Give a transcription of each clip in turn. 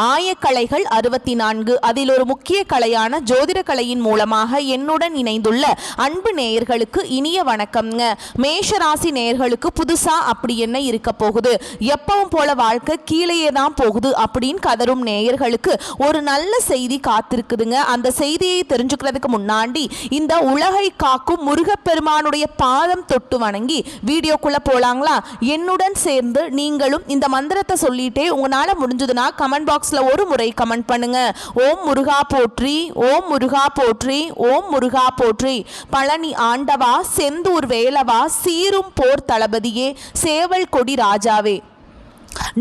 ஆயக்கலைகள் 64. அதில் ஒரு முக்கிய கலையான ஜோதிட கலையின் மூலமாக என்னுடன் இணைந்துள்ள அன்பு நேயர்களுக்கு இனிய வணக்கம்ங்க. மேஷராசி நேயர்களுக்கு புதுசா அப்படி என்ன இருக்க போகுது, எப்பவும் போல வாழ்க்கை கீழேயே தான் போகுது அப்படின்னு கதரும் நேயர்களுக்கு ஒரு நல்ல செய்தி காத்திருக்குதுங்க. அந்த செய்தியை தெரிஞ்சுக்கிறதுக்கு முன்னாடி இந்த உலகை காக்கும் முருகப்பெருமானுடைய பாதம் தொட்டு வணங்கி வீடியோக்குள்ள போலாங்களா? என்னுடன் சேர்ந்து நீங்களும் இந்த மந்திரத்தை சொல்லிட்டே உங்களால முடிஞ்சதுன்னா கமெண்ட் பாக்ஸ்ல ஒரு முறை கமெண்ட் பண்ணுங்க. ஓம் முருகா போற்றி, ஓம் முருகா போற்றி, ஓம் முருகா போற்றி. பழனி ஆண்டவா, செந்தூர் வேலவா, சீரும் போர் தளபதியே, சேவல் கொடி ராஜாவே,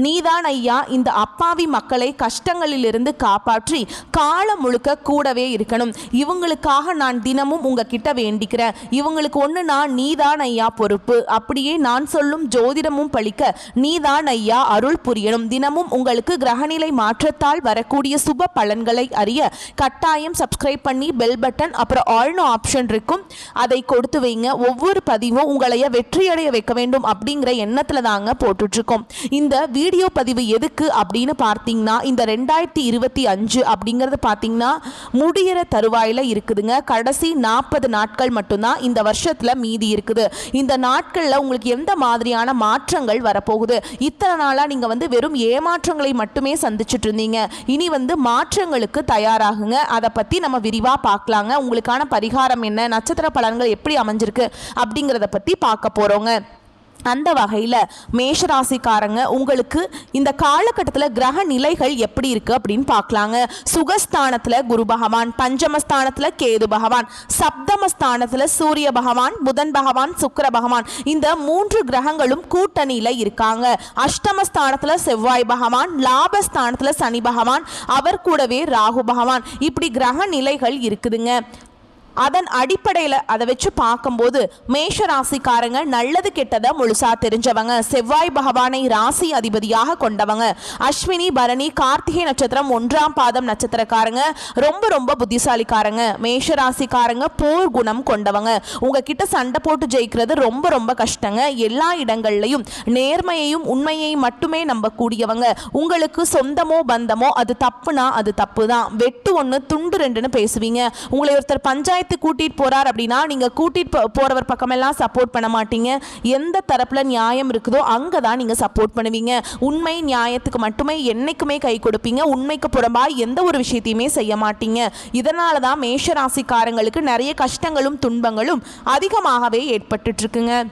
நீதான் ஐயா இந்த அப்பாவி மக்களை கஷ்டங்களிலிருந்து காப்பாற்றி காலம் முழுக்க கூடவே இருக்கணும். இவங்களுக்காக நான் தினமும் உங்ககிட்ட வேண்டிக்கிறேன். இவங்களுக்கு ஒன்றுனா நீதான் ஐயா பொறுப்பு. அப்படியே நான் சொல்லும் ஜோதிடமும் பழிக்க நீதான் ஐயா அருள் புரியணும். தினமும் உங்களுக்கு கிரகநிலை மாற்றத்தால் வரக்கூடிய சுப பலன்களை அறிய கட்டாயம் சப்ஸ்கிரைப் பண்ணி பெல் பட்டன் அப்புறம் ஆல்னோ ஆப்ஷன் இருக்கும், அதை கொடுத்து வைங்க. ஒவ்வொரு பதிவும் உங்களைய வெற்றியடைய வைக்க வேண்டும் அப்படிங்கிற எண்ணத்தில் தாங்க போட்டுட்ருக்கோம். இந்த வீடியோ பதிவு எதுக்கு அப்படின்னு பார்த்தீங்கன்னா, இந்த 2025 அப்படிங்கிறது பார்த்தீங்கன்னா முடிகிற தருவாயில் இருக்குதுங்க. கடைசி 40 நாட்கள் மட்டும்தான் இந்த வருஷத்தில் மீதி இருக்குது. இந்த நாட்களில் உங்களுக்கு எந்த மாதிரியான மாற்றங்கள் வரப்போகுது? இத்தனை நாளாக நீங்கள் வெறும் ஏமாற்றங்களை மட்டுமே சந்திச்சுட்டு இருந்தீங்க. இனி மாற்றங்களுக்கு தயாராகுங்க. அதை பற்றி நம்ம விரிவாக பார்க்கலாங்க. உங்களுக்கான பரிகாரம் என்ன, நட்சத்திர பலன்கள் எப்படி அமைஞ்சிருக்கு அப்படிங்கிறத பற்றி பார்க்க போகிறோங்க. அந்த வகையில் மேஷராசிக்காரங்க உங்களுக்கு இந்த காலகட்டத்தில் கிரக நிலைகள் எப்படி இருக்குது அப்படின்னு பார்க்கலாங்க. சுகஸ்தானத்தில் குரு பகவான், பஞ்சமஸ்தானத்தில் கேது பகவான், சப்தமஸ்தானத்தில் சூரிய பகவான், புதன் பகவான், சுக்கிர பகவான், இந்த 3 கிரகங்களும் கூட்டணியில் இருக்காங்க. அஷ்டமஸ்தானத்தில் செவ்வாய் பகவான், லாபஸ்தானத்தில் சனி பகவான், அவர் கூடவே ராகு பகவான், இப்படி கிரக நிலைகள் இருக்குதுங்க. அதன் அடிப்படையில் அதை வச்சு பார்க்கும்போது மேஷ ராசிக்காரங்க நல்லது கெட்டதை முழுசா தெரிஞ்சவங்க. செவ்வாய் பகவானை ராசி அதிபதியாக கொண்டவங்க. அஸ்வினி பரணி கார்த்திகை நட்சத்திரம் 1ஆம் பாதம் நட்சத்திரக்காரங்க ரொம்ப ரொம்ப புத்திசாலிக்காரங்க. மேஷ ராசிக்காரங்க போர் குணம் கொண்டவங்க. உங்ககிட்ட சண்டை போட்டு ஜெயிக்கிறது ரொம்ப ரொம்ப கஷ்டங்க. எல்லா இடங்கள்லையும் நேர்மையையும் உண்மையையும் மட்டுமே நம்பக்கூடியவங்க. உங்களுக்கு சொந்தமோ பந்தமோ அது தப்புனா அது தப்பு தான். வெட்டு 1 துண்டு 2ன்னு பேசுவீங்க. உங்களை ஒருத்தர் பஞ்சாயத்து கூட்டிட்டு போறார் அப்படின்னா நீங்க கூட்டிட்டு போறவர் பக்கமெல்லாம் சப்போர்ட் பண்ண மாட்டீங்க. எந்த தரப்புல நியாயம் இருக்குதோ அங்கதான் நீங்க சப்போர்ட் பண்ணுவீங்க. உண்மை நியாயத்துக்கு மட்டுமே என்னைக்குமே கை கொடுப்பீங்க. உண்மைக்கு புறம்பா எந்த ஒரு விஷயத்தையுமே செய்ய மாட்டீங்க. இதனாலதான் மேஷ ராசிக்காரங்களுக்கு நிறைய கஷ்டங்களும் துன்பங்களும் அதிகமாகவே ஏற்பட்டு இருக்குங்க.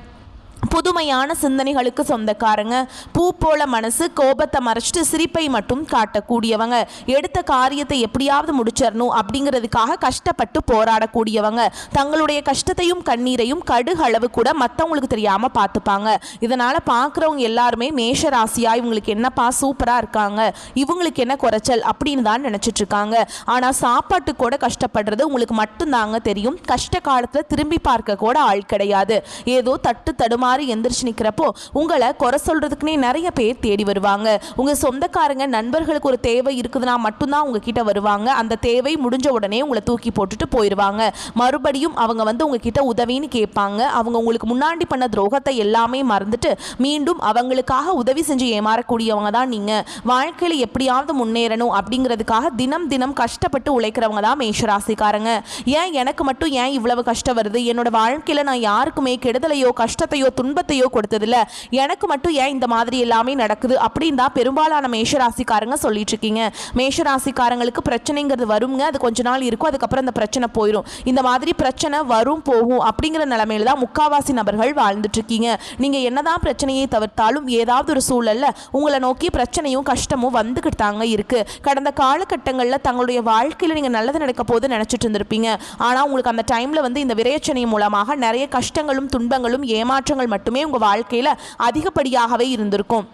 புதுமையான சிந்தனைகளுக்கு சொந்தக்காரங்க. பூ போல மனசு, கோபத்தை மறைச்சிட்டு சிரிப்பை மட்டும் காட்டக்கூடியவங்க. எடுத்த காரியத்தை எப்படியாவது முடிச்சிடணும் அப்படிங்கிறதுக்காக கஷ்டப்பட்டு போராடக்கூடியவங்க. தங்களுடைய கஷ்டத்தையும் கண்ணீரையும் கடுகளவு கூட மற்றவங்களுக்கு தெரியாம பார்த்துப்பாங்க. இதனால பார்க்குறவங்க எல்லாருமே மேஷ ராசியா இவங்களுக்கு என்னப்பா சூப்பரா இருக்காங்க, இவங்களுக்கு என்ன குறைச்சல் அப்படின்னு தான் நினைச்சிட்டு இருக்காங்க. ஆனா சாப்பாட்டு கூட கஷ்டப்படுறது உங்களுக்கு மட்டும்தாங்க தெரியும். கஷ்ட காலத்துல திரும்பி பார்க்க கூட ஆள் கிடையாது. ஏதோ தட்டு தடுமாறி எந்திரிச்சு நிக்கிறப்போ உங்களை குறை சொல்றதுக்குன்னே நிறைய பேர் தேடி வருவாங்க. உங்க சொந்தக்காரங்க நண்பர்களுக்கு ஒரு தேவை இருக்குதுன்னா மட்டும்தான் உங்ககிட்ட வருவாங்க. அந்த தேவை முடிஞ்ச உடனே உங்களை தூக்கி போட்டுட்டு போயிடுவாங்க. மறுபடியும் அவங்க உங்ககிட்ட உதவின்னு கேட்பாங்க. அவங்க உங்களுக்கு முன்னாடி பண்ண துரோகத்தை எல்லாமே மறந்துட்டு மீண்டும் அவங்களுக்காக உதவி செஞ்சு ஏமாறக்கூடியவங்க தான் நீங்க. வாழ்க்கையில எப்படியாவது முன்னேறணும் அப்படிங்கிறதுக்காக தினம் தினம் கஷ்டப்பட்டு உழைக்கிறவங்க தான் மேஷராசிக்காரங்க. ஏன் எனக்கு மட்டும் ஏன் இவ்வளவு கஷ்டம் வருது, என்னோட வாழ்க்கையில நான் யாருக்குமே கெடுதலையோ கஷ்டத்தையோ துன்பத்தையோ கொடுத்ததில்ல, எனக்கு மட்டும் ஏன் இந்த மாதிரி எல்லாமே நடக்குது அப்படின்னு தான் பெரும்பாலான மேஷராசிக்காரங்க சொல்லிட்டு இருக்கீங்க. மேஷராசிக்காரங்களுக்கு பிரச்சனைங்கிறது வருங்க. அது கொஞ்ச நாள் இருக்கும், அதுக்கப்புறம் அந்த பிரச்சனை போயிடும். இந்த மாதிரி பிரச்சனை வரும் போகும் அப்படிங்கிற நிலைமையில தான் முக்காவாசி நபர்கள் வாழ்ந்துட்டு இருக்கீங்க. நீங்க என்னதான் பிரச்சனையை தவிர்த்தாலும் ஏதாவது ஒரு சூழல்ல உங்களை நோக்கி பிரச்சனையும் கஷ்டமும் வந்துகிட்டு தாங்க இருக்கு. கடந்த காலகட்டங்களில் தங்களுடைய வாழ்க்கையில நீங்க நல்லது நடக்க போது நினைச்சிட்டு இருந்திருப்பீங்க. ஆனா உங்களுக்கு அந்த டைம்ல இந்த விரையச்சனை மூலமாக நிறைய கஷ்டங்களும் துன்பங்களும் ஏமாற்றங்கள் மட்டுமே உங்க வாழ்க்கையில அதிகப்படியாகவே இருந்திருக்கும்.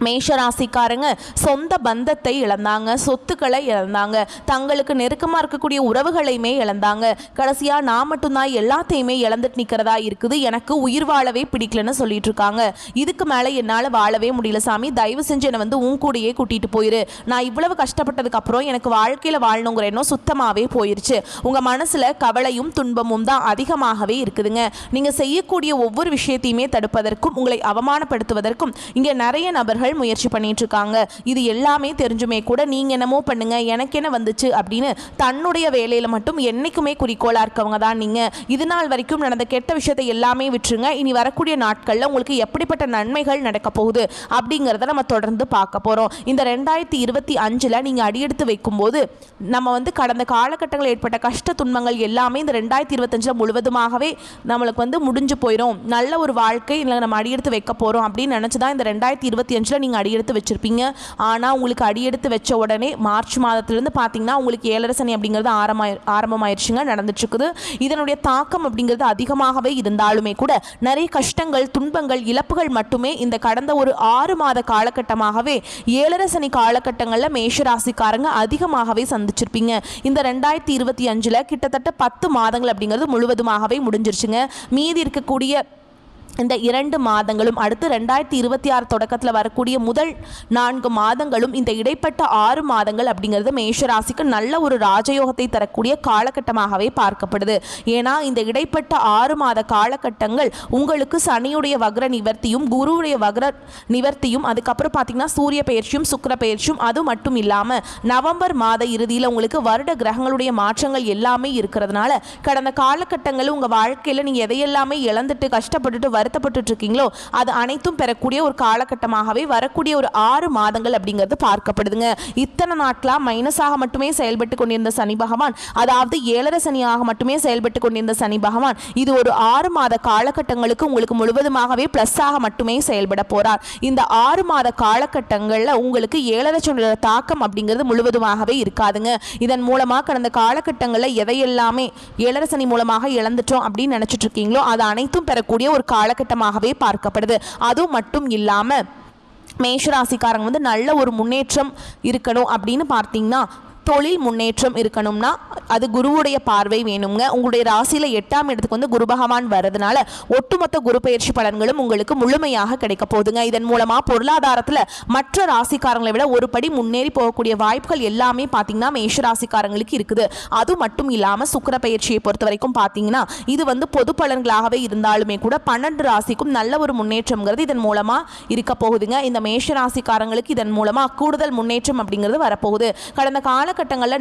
மேஷராசிக்காரங்க சொந்த பந்தத்தை இழந்தாங்க, சொத்துக்களை இழந்தாங்க, தங்களுக்கு நெருக்கமாக இருக்கக்கூடிய உறவுகளையுமே இழந்தாங்க. கடைசியாக நான் மட்டும்தான் எல்லாத்தையுமே இழந்துட்டு நிற்கிறதா இருக்குது, எனக்கு உயிர் வாழவே பிடிக்கலன்னு சொல்லிட்டு இருக்காங்க. இதுக்கு மேலே என்னால் வாழவே முடியல சாமி, தயவு செஞ்சு என்னை உன் கூடையே கூட்டிகிட்டு போயிரு. நான் இவ்வளவு கஷ்டப்பட்டதுக்கு அப்புறம் எனக்கு வாழ்க்கையில் வாழணுங்கிற எண்ணம் சுத்தமாகவே போயிருச்சு. உங்கள் மனசில் கவலையும் துன்பமும் தான் அதிகமாகவே இருக்குதுங்க. நீங்கள் செய்யக்கூடிய ஒவ்வொரு விஷயத்தையுமே தடுப்பதற்கும் உங்களை அவமானப்படுத்துவதற்கும் இங்கே நிறைய நபர்கள் நபர்கள் முயற்சி பண்ணிட்டு இருக்காங்க. இது எல்லாமே தெரிஞ்சுமே கூட நீங்க என்னமோ பண்ணுங்க, எனக்கு என்ன வந்துச்சு அப்படின்னு தன்னுடைய வேலையில மட்டும் என்னைக்குமே குறிக்கோளா இருக்கவங்க தான் நீங்க. இது நாள் வரைக்கும் நடந்த கெட்ட விஷயத்தை எல்லாமே விட்டுருங்க. இனி வரக்கூடிய நாட்கள்ல உங்களுக்கு எப்படிப்பட்ட நன்மைகள் நடக்க போகுது அப்படிங்கிறத நம்ம தொடர்ந்து பார்க்க போறோம். இந்த 2025ல நீங்க அடியெடுத்து வைக்கும்போது நம்ம கடந்த காலகட்டங்களில் ஏற்பட்ட கஷ்ட துன்பங்கள் எல்லாமே இந்த 2025ல முழுவதுமாகவே நம்மளுக்கு முடிஞ்சு போயிடும், நல்ல ஒரு வாழ்க்கை இல்லை நம்ம அடியெடுத்து வைக்க போறோம் அப்படின்னு நினைச்சுதான் இந்த 2025ல நீங்க அடியெடுத்து வச்சிருப்பீங்க. ஆனா உங்களுக்கு அடியெடுத்து வச்ச உடனே மார்ச் மாதத்திலிருந்து பார்த்தீங்கன்னா உங்களுக்கு ஏழரை சனி அப்படிங்கிறது ஆரம்பமாயிருச்சுங்க, நடந்துட்டு இருக்குது. இதனுடைய தாக்கம் அப்படிங்கிறது அதிகமாகவே இருந்தாலுமே கூட நிறைய கஷ்டங்கள், துன்பங்கள், இழப்புகள் மட்டுமே இந்த கடந்த ஒரு 6 மாத காலகட்டமாகவே ஏழரை சனி காலகட்டங்களில் மேஷராசிக்காரங்க அதிகமாகவே சந்திச்சிருப்பீங்க. இந்த 2025ல கிட்டத்தட்ட 10 மாதங்கள் அப்படிங்கிறது முழுவதுமாகவே முடிஞ்சிருச்சுங்க. மீதி இருக்கக்கூடிய இந்த 2 மாதங்களும் அடுத்து 2026 தொடக்கத்தில் வரக்கூடிய முதல் 4 மாதங்களும் இந்த இடைப்பட்ட 6 மாதங்கள் அப்படிங்கிறது மேஷராசிக்கு நல்ல ஒரு ராஜயோகத்தை தரக்கூடிய காலகட்டமாகவே பார்க்கப்படுது. ஏன்னா இந்த இடைப்பட்ட 6 மாத காலகட்டங்கள் உங்களுக்கு சனியுடைய வக்ர நிவர்த்தியும் குருவுடைய வக்ர நிவர்த்தியும் அதுக்கப்புறம் பார்த்தீங்கன்னா சூரிய பயிற்சியும் சுக்கிர பயிற்சியும், அது மட்டும் இல்லாமல் நவம்பர் மாத இறுதியில் உங்களுக்கு வருட கிரகங்களுடைய மாற்றங்கள் எல்லாமே இருக்கிறதுனால கடந்த காலகட்டங்களில் உங்கள் வாழ்க்கையில் நீங்கள் எதையெல்லாமே இழந்துட்டு கஷ்டப்பட்டுட்டு வருத்தப்பட்டு இருக்கீங்களோ அது அனைத்தும் பெறக்கூடிய ஒரு காலகட்டமாகவே வரக்கூடிய ஒரு 6 மாதங்கள் அப்படிங்கிறது பார்க்கப்படுதுங்க. இத்தனை நாட்களா மைனஸாக மட்டுமே செயல்பட்டு கொண்டிருந்த சனி பகவான், அதாவது ஏழரை சனியாக மட்டுமே செயல்பட்டு கொண்டிருந்த சனி பகவான் இது ஒரு 6 மாத காலகட்டங்களுக்கு உங்களுக்கு முழுவதுமாகவே பிளஸ்ஸாக மட்டுமே செயல்பட போறார். இந்த 6 மாத காலகட்டங்களில் உங்களுக்கு ஏழரை சனியோட தாக்கம் அப்படிங்கிறது முழுவதுமாகவே இருக்காதுங்க. இதன் மூலமாக கடந்த காலகட்டங்களில் எதையெல்லாமே ஏழரை சனி மூலமாக இழந்துட்டோம் அப்படின்னு நினைச்சிட்டு இருக்கீங்களோ அது அனைத்தும் பெறக்கூடிய ஒரு காலகட்டமாகவே பார்க்கப்படுது. அதுவும் மட்டும் இல்லாம மேஷராசிக்காரங்க நல்ல ஒரு முன்னேற்றம் இருக்கணும் அப்படின்னு பார்த்தீங்கன்னா தொழில் முன்னேற்றம் இருக்கணும்னா அது குருவுடைய பார்வை வேணுங்க. உங்களுடைய ராசியில் 8ஆம் இடத்துக்கு குரு பகவான் வர்றதுனால ஒட்டுமொத்த குரு பயிற்சி பலன்களும் உங்களுக்கு முழுமையாக கிடைக்க போகுதுங்க. இதன் மூலமாக பொருளாதாரத்தில் மற்ற ராசிக்காரங்களை விட ஒரு படி முன்னேறி போகக்கூடிய வாய்ப்புகள் எல்லாமே பார்த்தீங்கன்னா மேஷ ராசிக்காரங்களுக்கு இருக்குது. அது மட்டும் இல்லாமல் சுக்கிர பயிற்சியை பொறுத்த வரைக்கும் பார்த்தீங்கன்னா இது பொது பலன்களாகவே இருந்தாலுமே கூட 12 ராசிக்கும் நல்ல ஒரு முன்னேற்றம்ங்கிறது இதன் மூலமாக இருக்க போகுதுங்க. இந்த மேஷ ராசிக்காரங்களுக்கு இதன் மூலமாக கூடுதல் முன்னேற்றம் அப்படிங்கிறது வரப்போகுது. கடந்த காலகட்டங்களில்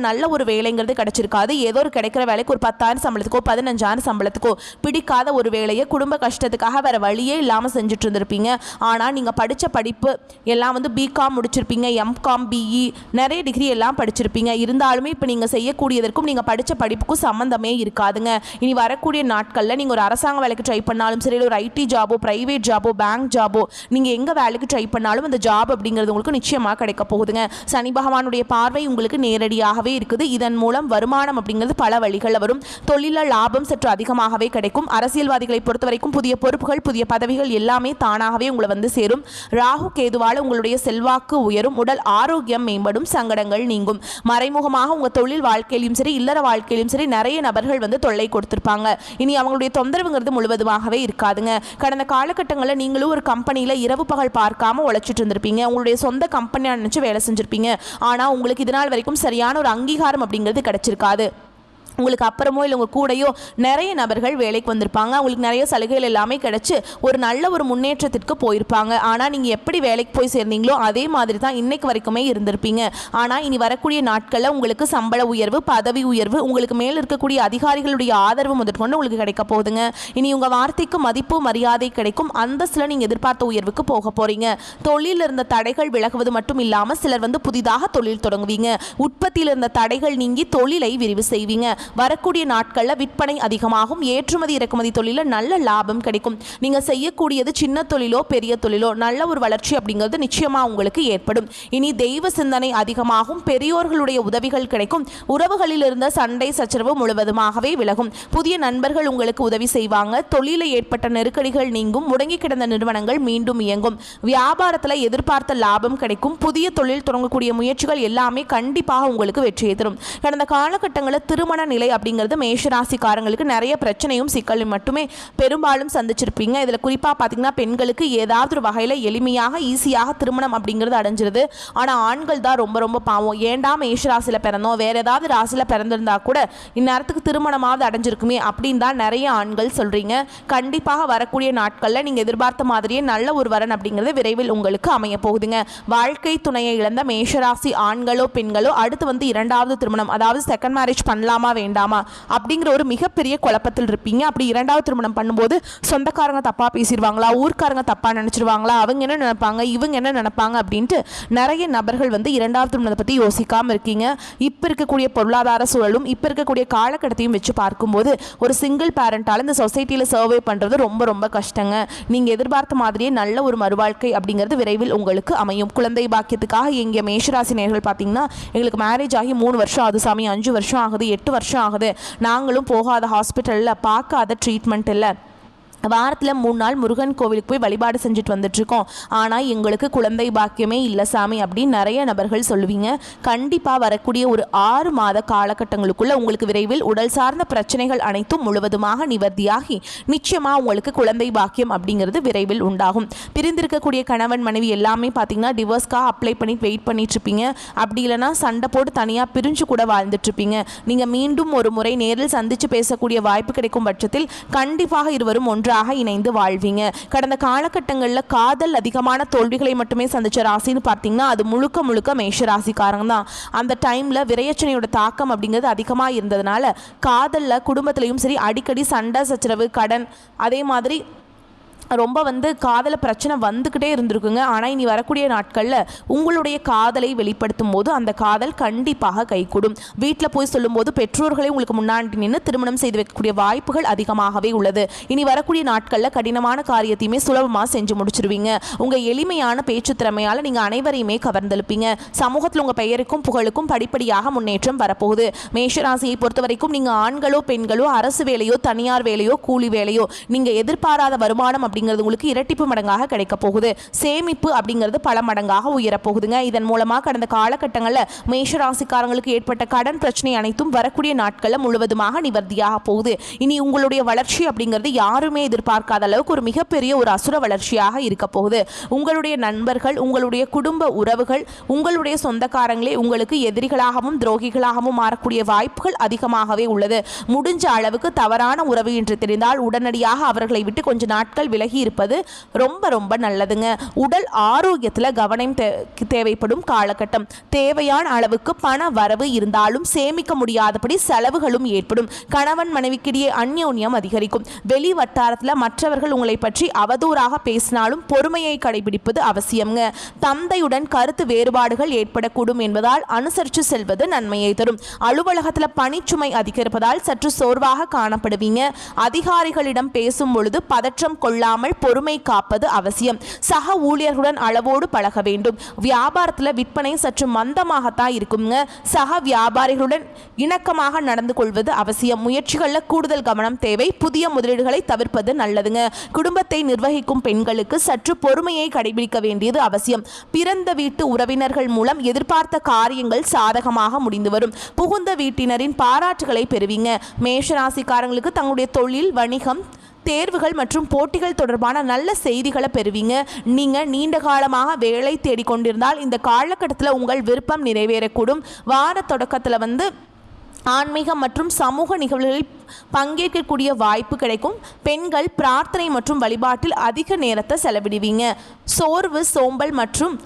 நல்ல ஒரு வேலைங்கிறது கிடைச்சிருக்காது. ஏதோ ஒரு கிடைக்கிற வேலைக்கு ஒரு 10,000 சம்பளத்துக்கோ 15,000 சம்பளத்துக்கோ பிடிக்காத ஒரு வேலையை குடும்ப கஷ்டத்துக்காக வேற வழியே இல்லாமல் செஞ்சுட்டு இருந்திருப்பீங்க. ஆனால் நீங்கள் படித்த படிப்பு எல்லாம் பிகாம் முடிச்சிருப்பீங்க, எம்காம், பிஇ நிறைய டிகிரி எல்லாம் படிச்சிருப்பீங்க. இருந்தாலுமே இப்போ நீங்கள் செய்யக்கூடியதற்கும் நீங்கள் படித்த படிப்புக்கும் சம்மந்தமே இருக்காதுங்க. இனி வரக்கூடிய நாட்களில் நீங்கள் ஒரு அரசாங்க வேலைக்கு ட்ரை பண்ணாலும் சரி, ஒரு ஐடி ஜாபோ, பிரைவேட் ஜாபோ, பேங்க் ஜாபோ, நீங்கள் எங்கே வேலைக்கு ட்ரை பண்ணாலும் அந்த ஜாப் அப்படிங்கிறது உங்களுக்கு நிச்சயமாக கிடைக்க போகுதுங்க. சனி பகவானுடைய பார்வை உங்களுக்கு நேரடியாகவே இருக்குது. இதன் மூலம் வருமானம் அப்படிங்கிறது பல வழிகளில் வரும். தொழில லாபம் சற்று அதிகமாகவே கிடைக்கும். அரசியல்வாதிகளை பொறுத்த வரைக்கும் புதிய பொறுப்புகள், புதிய பதவிகள் எல்லாமே தானாகவே உங்களை சேரும். ராகு கேதுவால உங்களுடைய செல்வாக்கு உயரும், உடல் ஆரோக்கியம் மேம்படும், சங்கடங்கள் நீங்கும். மறைமுகமாக உங்க தொழில் வாழ்க்கையிலும் சரி, இல்லற வாழ்க்கையிலும் சரி நிறைய நபர்கள் தொல்லை கொடுத்திருப்பாங்க. இனி அவங்களுடைய தொந்தரவுங்கிறது முழுவதுமாகவே இருக்காதுங்க. கடந்த காலகட்டங்களில் நீங்களும் ஒரு கம்பெனியில் இரவு பகல் பார்க்காம உழைச்சிட்டு இருந்திருப்பீங்க. உங்களுடைய சொந்த கம்பெனியாக நினைச்சு வேலை செஞ்சிருப்பீங்க. ஆனால் உங்களுக்கு இதனால் வரைக்கும் சரியான ஒரு அங்கீகாரம் அப்படிங்கிறது கிடைச்சிருக்காது. உங்களுக்கு அப்புறமோ இல்லை உங்கள் கூடையோ நிறைய நபர்கள் வேலைக்கு வந்திருப்பாங்க. உங்களுக்கு நிறைய சலுகைகள் எல்லாமே கிடைச்சி ஒரு நல்ல ஒரு முன்னேற்றத்திற்கு போயிருப்பாங்க. ஆனால் நீங்கள் எப்படி வேலைக்கு போய் சேர்ந்தீங்களோ அதே மாதிரி தான் இன்னைக்கு வரைக்குமே இருந்திருப்பீங்க. ஆனால் இனி வரக்கூடிய நாட்களில் உங்களுக்கு சம்பள உயர்வு, பதவி உயர்வு, உங்களுக்கு மேல் இருக்கக்கூடிய அதிகாரிகளுடைய ஆதரவு முதற்கொண்டு உங்களுக்கு கிடைக்க போகுதுங்க. இனி உங்கள் வார்த்தைக்கு மதிப்பு, மரியாதை கிடைக்கும். அந்தஸ்தில் நீங்கள் எதிர்பார்த்த உயர்வுக்கு போக போகிறீங்க. தொழிலில் இருந்த தடைகள் விலகுவது மட்டும் இல்லாமல் சிலர் புதிதாக தொழில் தொடங்குவீங்க. உற்பத்தியில் இருந்த தடைகள் நீங்கி தொழிலை விரிவு செய்வீங்க. வரக்கூடிய நாட்களில் விற்பனை அதிகமாகும். ஏற்றுமதி இறக்குமதி தொழிலில் நல்ல லாபம் கிடைக்கும். நீங்கள் செய்யக்கூடியது சின்ன தொழிலோ பெரிய தொழிலோ நல்ல ஒரு வளர்ச்சி அப்படிங்கிறது நிச்சயமாக உங்களுக்கு ஏற்படும். இனி தெய்வ சிந்தனை அதிகமாகும். பெரியோர்களுடைய உதவிகள் கிடைக்கும். உறவுகளில் இருந்த சண்டை சச்சரவு முழுவதுமாகவே விலகும். புதிய நண்பர்கள் உங்களுக்கு உதவி செய்வாங்க. தொழிலில் ஏற்பட்ட நெருக்கடிகள் நீங்கும். முடங்கி கிடந்த நிறுவனங்கள் மீண்டும் இயங்கும். வியாபாரத்தில் எதிர்பார்த்த லாபம் கிடைக்கும். புதிய தொழில் தொடங்கக்கூடிய முயற்சிகள் எல்லாமே கண்டிப்பாக உங்களுக்கு வெற்றியை தரும். கடந்த காலகட்டங்களில் திருமண நிலை அப்படிங்கிறது மேஷராசிக்காரங்களுக்கு நிறைய பிரச்சனையும் சிக்கலும் மட்டுமே பெரும்பாலும் சந்திச்சிருப்பீங்க. இதில் குறிப்பாக பார்த்தீங்கன்னா பெண்களுக்கு ஏதாவது ஒரு வகையில் எளிமையாக ஈஸியாக திருமணம் அப்படிங்கிறது அடைஞ்சிருது. ஆனால் ஆண்கள் தான் ரொம்ப ரொம்ப பாவம். ஏண்டா மேஷராசியில் பிறந்தோம், வேறு ஏதாவது ராசியில் பிறந்திருந்தா கூட இந்நேரத்துக்கு திருமணமாவது அடைஞ்சிருக்குமே அப்படின்னு தான் நிறைய ஆண்கள் சொல்கிறீங்க. கண்டிப்பாக வரக்கூடிய நாட்களில் நீங்கள் எதிர்பார்த்த மாதிரியே நல்ல ஒரு வரன் அப்படிங்கிறது விரைவில் உங்களுக்கு அமைய போகுதுங்க. வாழ்க்கை துணையை இழந்த மேஷராசி ஆண்களோ பெண்களோ அடுத்து இரண்டாவது திருமணம், அதாவது செகண்ட் மேரேஜ் பண்ணலாமா வேண்டாமா அப்படிங்கிற ஒரு மிகப்பெரிய குழப்பத்தில் இருப்பீங்க. அப்படி இரண்டாவது திருமணம் பண்ணும்போது சொந்தக்காரங்க தப்பாக பேசிடுவாங்களா, ஊர்க்காரங்க தப்பாக நினச்சிருவாங்களா, அவங்க என்ன நினைப்பாங்க, இவங்க என்ன நினைப்பாங்க அப்படின்ட்டு நிறைய நபர்கள் இரண்டாவது திருமணத்தை பற்றி யோசிக்காமல் இருக்கீங்க. இப்போ இருக்கக்கூடிய பொருளாதார சூழலும் இப்போ இருக்கக்கூடிய காலகட்டத்தையும் வச்சு பார்க்கும்போது ஒரு சிங்கிள் பேரண்டால் இந்த சொசைட்டியில் சர்வே பண்ணுறது ரொம்ப ரொம்ப கஷ்டங்க. நீங்கள் எதிர்பார்த்த மாதிரியே நல்ல ஒரு மறுவாழ்க்கை அப்படிங்கிறது விரைவில் உங்களுக்கு அமையும். குழந்தை பாக்கியத்துக்காக எங்கள் மேஷராசி நேயர்கள் பார்த்தீங்கன்னா எங்களுக்கு மேரேஜ் ஆகி 3 வருஷம் ஆகுது சாமி, 5 வருஷம் ஆகுது, 8 வருஷம் ஆகுது, நாங்களும் போகாத ஹாஸ்பிட்டலில் பார்க்காத ட்ரீட்மெண்ட் இல்லை, வாரத்தில் 3 நாள் முருகன் கோவிலுக்கு போய் வழிபாடு செஞ்சுட்டு வந்துட்டுருக்கோம், ஆனால் எங்களுக்கு குழந்தை பாக்கியமே இல்லை சாமி அப்படின்னு நிறைய நபர்கள் சொல்லுவீங்க. கண்டிப்பாக வரக்கூடிய ஒரு 6 மாத காலகட்டங்களுக்குள்ளே உங்களுக்கு விரைவில் உடல் சார்ந்த பிரச்சனைகள் அனைத்தும் முழுவதுமாக நிவர்த்தியாகி நிச்சயமாக உங்களுக்கு குழந்தை பாக்கியம் அப்படிங்கிறது விரைவில் உண்டாகும். பிரிந்திருக்கக்கூடிய கணவன் மனைவி எல்லாமே பார்த்தீங்கன்னா டிவோர்ஸ்க்காக அப்ளை பண்ணி வெயிட் பண்ணிட்டுருப்பீங்க. அப்படி இல்லைனா சண்டை போட்டு தனியாக பிரிஞ்சு கூட வாழ்ந்துட்டுருப்பீங்க. நீங்கள் மீண்டும் ஒரு முறை நேரில் சந்தித்து பேசக்கூடிய வாய்ப்பு கிடைக்கும் பட்சத்தில் கண்டிப்பாக இருவரும் ஒன்றாக இணைந்து வாழ்வீங்க. கடந்த காலகட்டங்களில் காதல் அதிகமான தோல்விகளை மட்டுமே சந்திச்ச ராசின்னு பார்த்தீங்கன்னா அது முழுக்க முழுக்க மேஷ ராசிக்காரங்க தான். அந்த டைமில் விரையச்சனையோட தாக்கம் அப்படிங்கிறது அதிகமாக இருந்ததுனால காதலில் குடும்பத்திலையும் சரி அடிக்கடி சண்டை சச்சரவு, கடன், அதே மாதிரி ரொம்ப காதல பிரச்சனை வந்துக்கிட்டே இருந்திருக்குங்க. ஆனால் இனி வரக்கூடிய நாட்களில் உங்களுடைய காதலை வெளிப்படுத்தும் போது அந்த காதல் கண்டிப்பாக கைகூடும். வீட்டில் போய் சொல்லும்போது பெற்றோர்களே உங்களுக்கு முன்னாடி நின்று திருமணம் செய்து வைக்கக்கூடிய வாய்ப்புகள் அதிகமாகவே உள்ளது. இனி வரக்கூடிய நாட்களில் கடினமான காரியத்தையுமே சுலபமாக செஞ்சு முடிச்சிருவீங்க. உங்கள் எளிமையான பேச்சு திறமையால் நீங்கள் அனைவரையுமே கவர்ந்தெழுப்பீங்க. சமூகத்தில் உங்கள் பெயருக்கும் புகழுக்கும் படிப்படியாக முன்னேற்றம் வரப்போகுது. மேஷராசியை பொறுத்த வரைக்கும் நீங்கள் ஆண்களோ பெண்களோ அரசு வேலையோ தனியார் வேலையோ கூலி வேலையோ நீங்கள் எதிர்பாராத வருமானம் அப்படிங்கிறது உங்களுக்கு இரட்டிப்பு மடங்காக கிடைக்க போகுது. சேமிப்பு அப்படிங்கிறது பல மடங்காக உயரப்போகுதுங்க. இதன் மூலமாக கடந்த காலகட்டங்களில் மேஷராசிக்காரங்களுக்கு ஏற்பட்ட கடன் பிரச்சனை அனைத்தும் வரக்கூடிய நாட்களில் முழுவதுமாக நிவர்த்தியாக போகுது. இனி உங்களுடைய வளர்ச்சி அப்படிங்கிறது யாருமே எதிர்பார்க்காத அளவுக்கு ஒரு மிகப்பெரிய ஒரு அசுர வளர்ச்சியாக இருக்க போகுது. உங்களுடைய நண்பர்கள், உங்களுடைய குடும்ப உறவுகள், உங்களுடைய சொந்தக்காரங்களே உங்களுக்கு எதிரிகளாகவும் துரோகிகளாகவும் மாறக்கூடிய வாய்ப்புகள் அதிகமாகவே உள்ளது. முடிஞ்ச அளவுக்கு தவறான உறவு என்று தெரிந்தால் உடனடியாக அவர்களை விட்டு கொஞ்ச நாட்கள் விலகி இருப்பது ரொம்ப ரொம்ப நல்லதுங்க. உடல் ஆரோக்கியத்தில் கவனம் தேவைப்படும் காலகட்டம். தேவையான அளவுக்கு பண வரவு இருந்தாலும் சேமிக்க முடியாதபடி செலவுகளும் ஏற்படும். கணவன் மனைவிக்கிடையே அந்யோன்யம் அதிகரிக்கும். வெளி வட்டாரத்தில் மற்றவர்கள் உங்களை பற்றி அவதூறாக பேசினாலும் பொறுமையை கடைபிடிப்பது அவசியம்ங்க. தந்தையுடன் கருத்து வேறுபாடுகள் ஏற்படக்கூடும் என்பதால் அனுசரித்து செல்வது நன்மையை தரும். அலுவலகத்தில் பணிச்சுமை அதிகரிப்பதால் சற்று சோர்வாக காணப்படுவீங்க. அதிகாரிகளிடம் பேசும் பொழுது பதற்றம் கொள்ளாமல் பொறுமை காப்பது அவசியம். சக ஊழியர்களுடன் அளவோடு பழக வேண்டும். வியாபாரத்தில் விற்பனை சற்று மந்தமாகத்தான் இருக்குங்க. சக வியாபாரிகளுடன் இணக்கமாக நடந்து கொள்வது அவசியம். முயற்சிகளில் கூடுதல் கவனம் தேவை. புதிய முதலீடுகளை தவிர்ப்பது நல்லதுங்க. குடும்பத்தை நிர்வகிக்கும் பெண்களுக்கு சற்று பொறுமையை கடைபிடிக்க வேண்டியது அவசியம். பிறந்த வீட்டு உறவினர்கள் மூலம் எதிர்பார்த்த காரியங்கள் சாதகமாக முடிந்து வரும். புகுந்த வீட்டினரின் பாராட்டுகளை பெறுவீங்க. மேஷராசிக்காரங்களுக்கு தங்களுடைய தொழில், வணிகம், தேர்வுகள் மற்றும் போட்டிகள் தொடர்பான நல்ல செய்திகளை பெறுவீங்க. நீங்கள் நீண்ட காலமாக வேலை தேடிக்கொண்டிருந்தால் இந்த காலகட்டத்தில் உங்கள் விருப்பம் நிறைவேறக்கூடும். வார தொடக்கத்தில் ஆன்மீகம் மற்றும் சமூக நிகழ்வுகளில் பங்கேற்கக்கூடிய வாய்ப்பு கிடைக்கும். பெண்கள் பிரார்த்தனை மற்றும் வழிபாட்டில் அதிக நேரத்தை செலவிடுவீங்க. சோர்வு, சோம்பல் மற்றும்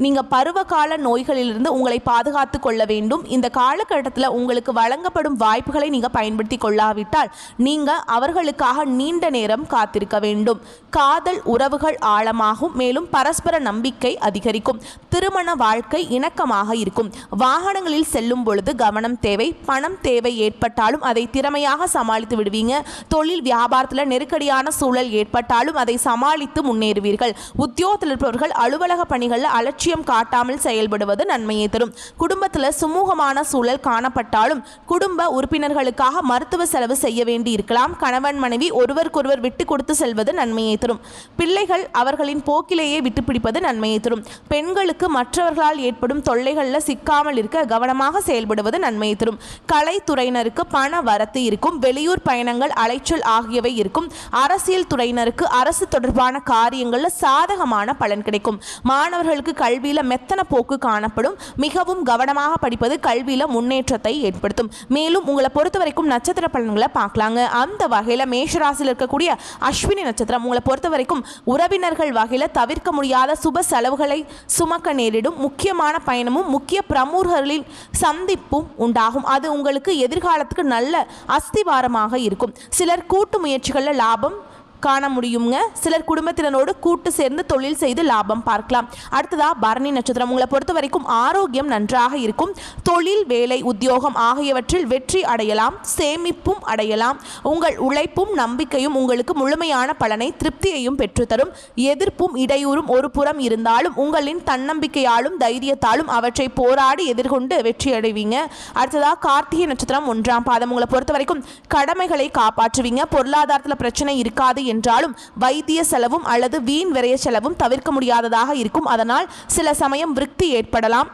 நீங்கள் பருவகால நோய்களிலிருந்து உங்களை பாதுகாத்து கொள்ள வேண்டும். இந்த காலகட்டத்தில் உங்களுக்கு வழங்கப்படும் வாய்ப்புகளை நீங்கள் பயன்படுத்தி கொள்ளாவிட்டால் நீங்கள் அவர்களுக்காக நீண்ட நேரம் காத்திருக்க வேண்டும். காதல் உறவுகள் ஆழமாகும். மேலும் பரஸ்பர நம்பிக்கை அதிகரிக்கும். திருமண வாழ்க்கை இணக்கமாக இருக்கும். வாகனங்களில் செல்லும் பொழுது கவனம் தேவை. பணம் தேவை ஏற்பட்டாலும் அதை திறமையாக சமாளித்து விடுவீங்க. தொழில் வியாபாரத்தில் நெருக்கடியான சூழல் ஏற்பட்டாலும் அதை சமாளித்து முன்னேறுவீர்கள். உத்தியோகத்தில் இருப்பவர்கள் அலுவலக பணிகளில் அலட்சியம் காட்டாமல் செயல்படுவது நன்மையை தரும். குடும்பத்தில் சுமூகமான சூழல் காணப்பட்டாலும் குடும்ப உறுப்பினர்களுக்காக மருத்துவ செலவு செய்ய வேண்டி இருக்கலாம். கணவன் மனைவி ஒருவருக்கொருவர் விட்டு கொடுத்து செல்வது நன்மையை தரும். பிள்ளைகள் அவர்களின் போக்கிலேயே விட்டுப்பிடிப்பது நன்மையை தரும். பெண்களுக்கு மற்றவர்களால் ஏற்படும் தொல்லைகளில் சிக்காமல் இருக்க கவனமாக செயல்படுவது நன்மையை தரும். கலைத்துறையினருக்கு பண வரத்து இருக்கும். வெளியூர் பயணங்கள், அலைச்சல் ஆகியவை இருக்கும். அரசியல் துறையினருக்கு அரசு தொடர்பான காரியங்களில் சாதகமான பலன் கிடைக்கும். மாணவர்களுக்கு கல்வியில் மெத்தன போக்கு காணப்படும். மிகவும் கவனமாக படிப்பது கல்வியில் முன்னேற்றத்தை ஏற்படுத்தும். மேலும் உங்களை பொறுத்த வரைக்கும் நட்சத்திர பலன்களை பார்க்கலாங்க. அந்த வகையில் மேஷராசியில் இருக்கக்கூடிய அஸ்வினி நட்சத்திரம் உங்களை பொறுத்த வரைக்கும் உறவினர்கள் வகையில் தவிர்க்க முடியாத சுப செலவுகளை சுமக்க நேரிடும். முக்கியமான பயணமும் முக்கிய பிரமுகர்களின் சந்திப்பும் உண்டாகும். அது உங்களுக்கு எதிர்காலத்துக்கு நல்ல அஸ்திவாரமாக இருக்கும். சிலர் கூட்டு முயற்சிகளில் லாபம் காண முடியுங்க. சிலர் குடும்பத்தினரோடு கூட்டு சேர்ந்து தொழில் செய்து லாபம் பார்க்கலாம். அடுத்ததா பரணி நட்சத்திரம் உங்களை பொறுத்த வரைக்கும் ஆரோக்கியம் நன்றாக இருக்கும். தொழில், வேலை, உத்தியோகம் ஆகியவற்றில் வெற்றி அடையலாம். சேமிப்பும் அடையலாம். உங்கள் உழைப்பும் நம்பிக்கையும் உங்களுக்கு முழுமையான பலனை, திருப்தியையும் பெற்றுத்தரும். எதிர்ப்பும் இடையூறும் ஒரு புறம் இருந்தாலும் உங்களின் தன்னம்பிக்கையாலும் தைரியத்தாலும் அவற்றை போராடி எதிர்கொண்டு வெற்றி அடைவீங்க. அடுத்ததா கார்த்திகை நட்சத்திரம் 1ஆம் பாதம் உங்களை பொறுத்த வரைக்கும் கடமைகளை காப்பாற்றுவீங்க. பொருளாதாரத்தில் பிரச்சனை இருக்காது என்றாலும் வைத்திய செலவும் அல்லது வீண் விரய செலவும் தவிர்க்க முடியாததாக இருக்கும். அதனால் சில சமயம் விருத்தி ஏற்படலாம்.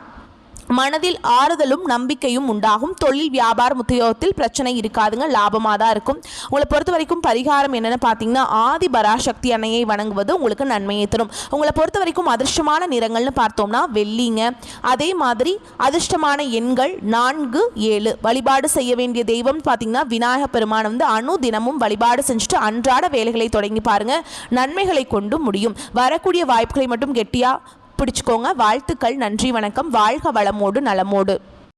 மனதில் ஆறுதலும் நம்பிக்கையும் உண்டாகும். தொழில், வியாபாரம், உத்தியோகத்தில் பிரச்சனை இருக்காதுங்க. லாபமாக தான் இருக்கும். உங்களை பொறுத்த வரைக்கும் பரிகாரம் என்னென்னு பார்த்தீங்கன்னா ஆதி பராசக்தி அன்னையை வணங்குவது உங்களுக்கு நன்மையை தரும். உங்களை பொறுத்த வரைக்கும் அதிர்ஷ்டமான நிறங்கள்னு பார்த்தோம்னா வெள்ளிங்க. அதே மாதிரி அதிர்ஷ்டமான எண்கள் 4, 7. வழிபாடு செய்ய வேண்டிய தெய்வம் பார்த்தீங்கன்னா விநாயக பெருமான் தினமும் வழிபாடு செஞ்சுட்டு அன்றாட வேலைகளை தொடங்கி பாருங்க. நன்மைகளை கொண்டு முடியும். வரக்கூடிய வாய்ப்புகளை மட்டும் கெட்டியா பிடிச்சுக்கோங்க. வாழ்த்துக்கள். நன்றி, வணக்கம். வாழ்க வளமோடு நலமோடு.